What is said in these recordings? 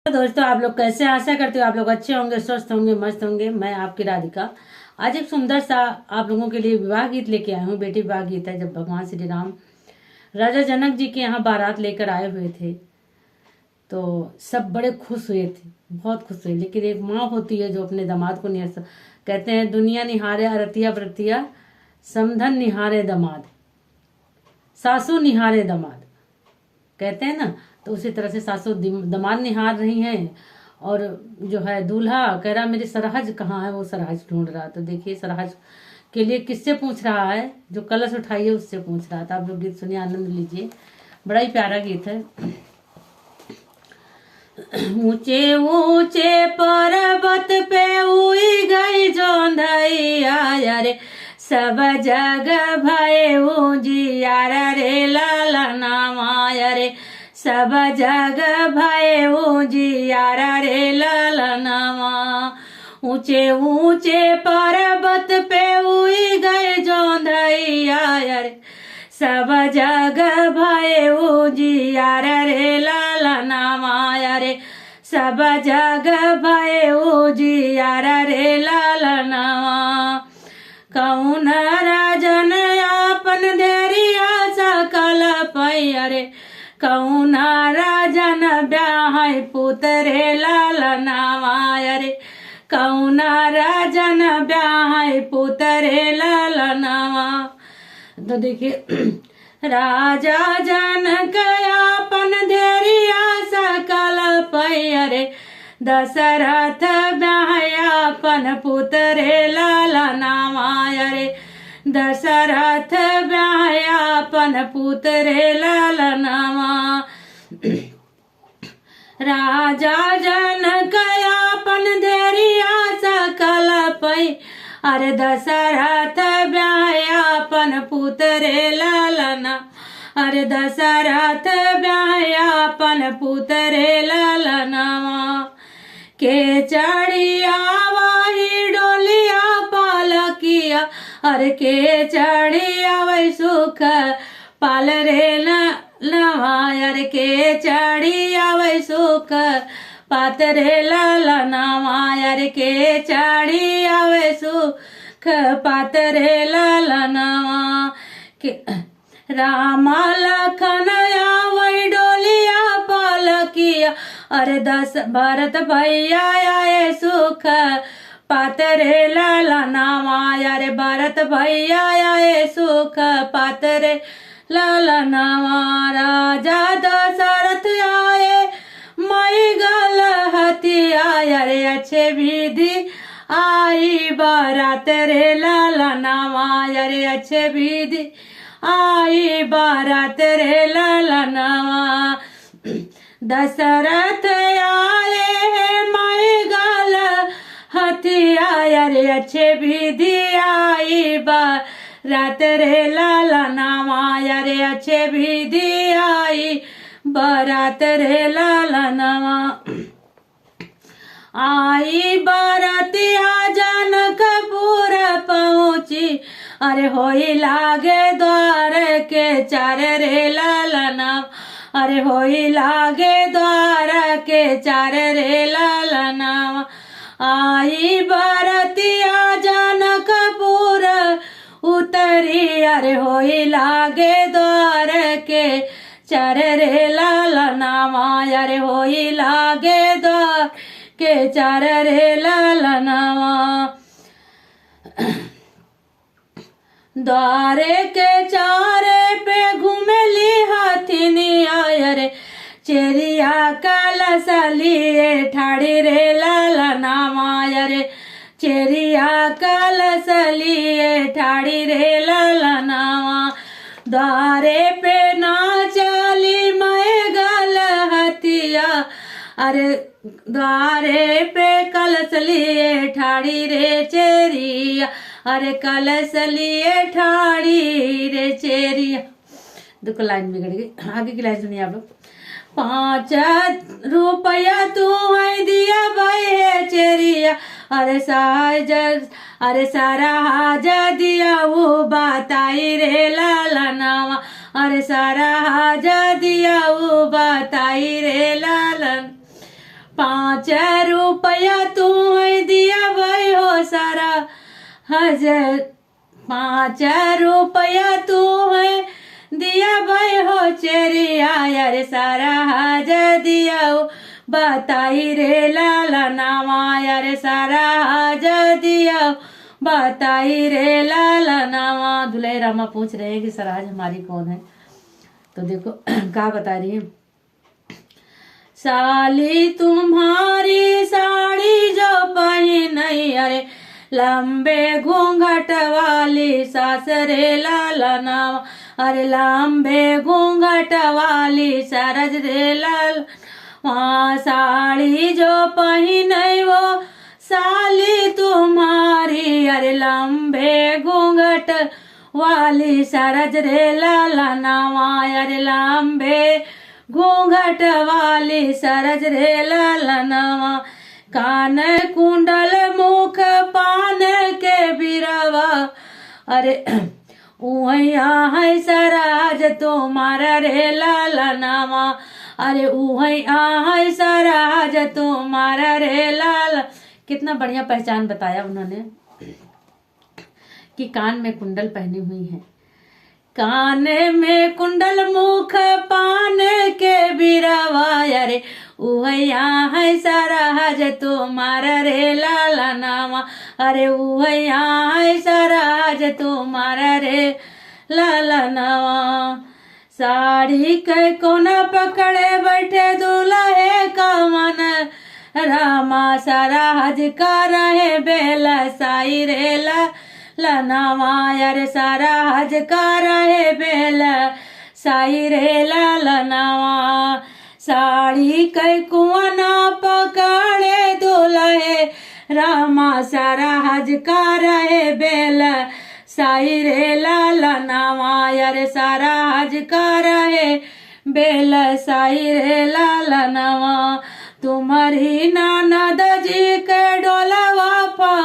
तो दोस्तों, आप लोग कैसे? आशा करते हो आप लोग अच्छे होंगे, स्वस्थ होंगे, मस्त होंगे। मैं आपकी राधिका आज एक सुंदर सा आप लोगों के लिए विवाह गीत लेके आई हूँ। बेटी विवाह गीत है। जब भगवान श्री राम राजा जनक जी के यहाँ बारात लेकर आए हुए थे तो सब बड़े खुश हुए थे, बहुत खुश हुए। लेकिन एक माँ होती है जो अपने दामाद को नहीं, कहते हैं दुनिया निहारे अरतिया व्रतिया, समधन निहारे दामाद, सासू निहारे दामाद, कहते हैं ना। तो उसी तरह से सासू दामाद निहार रही हैं और जो है दूल्हा कह रहा मेरी सरहज कहाँ है, वो सरहज ढूंढ रहा। तो देखिए सरहज के लिए किससे पूछ रहा है? जो कलश उठाई है उससे पूछ रहा था। आप लोग गीत सुनिए, आनंद लीजिए, बड़ा ही प्यारा गीत है। ऊंचे ऊंचे पर्वत पे उई गई जोंधैया रे, सब जग भय उजियारा रे, लाला नामाया रे, सब जग भय उजियारा रे, लाला नामा। ऊंचे ऊंचे पर्वत पे उई गए जोंधैया रे, सब जग भय उजियारा रे, लाला नामाया रे, सब जग भय उजियारा रे, लाला नामा। कौन राजन आपन धैर्या सकल पैया रे, कौन राजन ब्याह पुतरे, लाला नामाया रे, कौन राजन ब्याह पुतरे, लाला नामा। तो देखिए राजा जनक आपन धैर्या सकल पैया रे, दशरथ ब्याहयापन पुतरे, लाला नामाया रे, दशरथ ब्याहयापन पुतरे, लाला नामा। राजा जनक आपन धैर्या सकल पै, अरे दशरथ ब्याहयापन पुतरे, लाला ना, अरे दशरथ ब्याहयापन पुतरे, लाला नामा। के चढ़िया वही डोलिया पालकिया, अरे के चढ़िया वही सुख पाल रे नवाया रे, के चढ़िया वही सुख पातरे, लाला नामाया रे, के चढ़िया वही सुख पातरे, लाला नामा। रामा लखन वही डोलिया पालकिया, अरे भरत भैया आए सुख पातरे, लाला नामाया रे, भरत भैया आए सुख पातरे, लाला नामा। राजा दशरथ आए मई गल हती आया रे, अच्छे विधि आई बारात रे, लाला नामाया रे, अच्छे विधि आई बारात रे, लाला नामा। दशरथ आए है मई गल हथी आया रे, अच्छे विधि आई बारात रे, लाला नामाया रे, अच्छे विधि आई बारात रे, लाला नामा। आई बारातिया जनकपुर पहुंची, अरे होई लागे द्वार के चार रे, लाला नाम, अरे होई लागे द्वार के चार रे, लाला नाम। आई बारातिया जनकपुर उतरी, अरे होई लागे द्वार के चार रे, लाला नाम, अरे होई लागे द्वार के चार रे, लाला नाम। द्वारे के चारे पे घूमेली हाथिनी आया रे, चेरिया कलश लिए ठाड़ी रे, लाला नामाया रे, चेरिया कलश लिए ठाड़ी रे, लाला नामा। द्वारे पे ना चली मैं गल हथिया, अरे द्वारे पे कलश लिए ठाड़ी रे चेरिया, अरे कलश लिए ठाड़ी रे चेरिया। देखो लाइन बिगड़ गई, आगे की लाइन सुनिए आप लोग। 5 रुपया तू है दिया भाई है चेरिया, अरे साज, अरे सारा हाजा दिया वो बताई रे, लाला नामा, अरे सारा हाजा दिया वो बताई रे, लाला। 5 रुपया तू है दिया भाई हो सारा हजार। 5 रुपया तू है दिया भाई हो चेरिया यार सारा हजार दिया हो बताई रे लाला नामा यार सारा हजार दिया हो बताई रे लाला नामा। दुल्हे रामा पूछ रहे हैं कि सराज हमारी कौन है। तो देखो क्या बता रही है। साली तुम्हारी साड़ी जो पहनी अरे लंबे घूंघट वाली सासरे लाला नामा अरे लंबे घूंघट वाली सरज रे लाल वहाँ साड़ी जो पहने वो साली तुम्हारी अरे लंबे घूंघट वाली सरज रे लाला नामा अरे लंबे घूंघट वाली सरज रे लाला नामा। कान कुंडल मुख पान के बिरवा अरे उहैया है सराज तुम्हारा रे लाला नामा अरे उहैया है सराज तुम्हारा रे लाला। कितना बढ़िया पहचान बताया उन्होंने कि कान में कुंडल पहनी हुई है। कान में कुंडल मुख पान के बिरवा अरे उहैया है सराज तुम्हारा रे लाला नामा अरे उहैया है सराज तुम्हारा रे लाला नामा। साड़ी के कोना पकड़े बैठे दूल्हे का मन रामा सराज का रहे बेला साई रे लाला नामा यार सराज का रहे बेला साई रे लाला नामा। साड़ी के कुआना पकड़े दूल्हे रामा सराज का रहे बेला साई रे लाला नामा यार सराज का रहे बेला साई रे लाला नामा। तुम्हारी ननद जी के डोलवा पा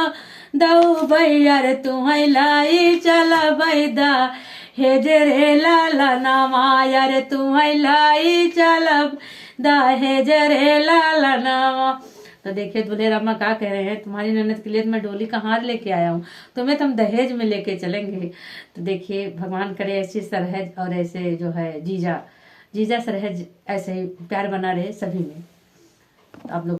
दऊ भैया तुम्हें लाई चल बैदा हे जरे लाला नामा यार तुम्हें लाई चल दा हे जरे लाला नामा। तो देखिए दूल्हे रामा क्या कह रहे हैं, तुम्हारी ननद के लिए मैं डोली कहाँ लेके आया हूँ, तुम्हें तो हम दहेज में लेके चलेंगे। तो देखिए भगवान करे ऐसी सरहज और ऐसे जो है जीजा सरहज ऐसे ही प्यार बना रहे सभी में। आप लोग